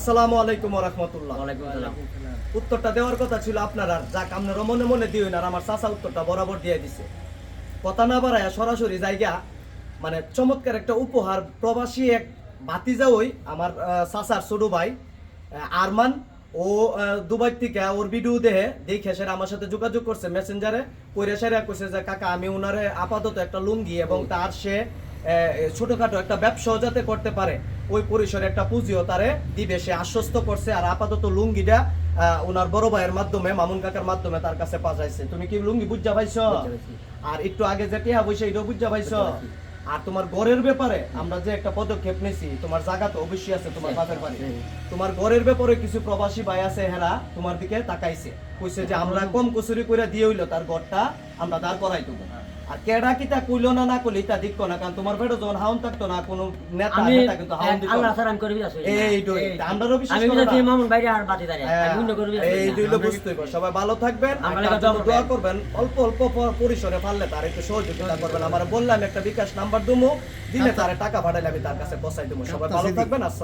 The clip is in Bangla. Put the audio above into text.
আসসালামু আলাইকুম ওয়া রাহমাতুল্লাহ। ওয়ালাইকুম আসসালাম। উত্তরটা দেওয়ার কথা ছিল আপনার, আর যাক আপনারা মনে মনে দিও না, আর আমার চাচা উত্তরটা বরাবর দিয়ে দিছে। কথা না বাড়ায় সরাসরি জায়গা, মানে চমৎকার একটা উপহার প্রবাসী এক ভাতিজা, ওই আমার চাচার ছোট ভাই আরমান। ও দুবাই থেকে ওর ভিডিও দেখে সেটা আমার সাথে যোগাযোগ করছে মেসেঞ্জারে, কইরা সেরা কইছে যে কাকা আমি ওনারে আপাতত একটা লুঙ্গি এবং তার সে ছোটখাটো একটা ব্যবসাও যাতে করতে পারে ওই পরিসরে একটা পুঁজিও তারে দিবে, সে আশ্বস্ত করছে। আর আপাতত লুঙ্গিটা ওনার বড় ভাইয়ের মাধ্যমে, মামুন কাকার মাধ্যমে তার কাছে পাঠাইছে। তুমি কি লুঙ্গি বুঝা পাইছো? আর একটু আগে যে টিয়া বসে এটাও বুঝা পাইছো? আর তোমার ঘরের ব্যাপারে আমরা যে একটা পদক্ষেপ নিয়েছি, তোমার জায়গা তো অবশ্যই আছে তোমার বাপের বাড়ি, তোমার ঘরের ব্যাপারে কিছু প্রবাসী ভাই আছে, হেরা তোমার দিকে তাকাইছে, কইছে যে আমরা কম কচুরি করে দিয়ে হইলো তার ঘরটা আমরা দাঁড় করাই দেবো। আর কেডা কিতা কইলো না না কইলো এটা দিক না, কারণ তোমার বেটা যখন হাউন থাকতো না কোনো নেতা নেতা কিন্তু হাউন দিত আল্লাহ সালাম করবি আছে এইটাই আমরাও বিশ্বাস আমি করি যদি মামুন বাইরে আর বাতি দাঁড়িয়ে আমি অন্য করবি আছে এই দুইলো বুঝতে হবে। সবাই ভালো থাকবেন, আমরা তার জন্য দোয়া করবেন, অল্প অল্প পরিসরে পারলে তার একটু সহযোগিতা করবেন। আমার বললাম একটা বিকাশ নাম্বার দিমু, দিলে তারে টাকা পাঠাইলে আমি তার কাছে পৌঁছাই দেবো। সবাই ভালো থাকবেন। আসসালাম।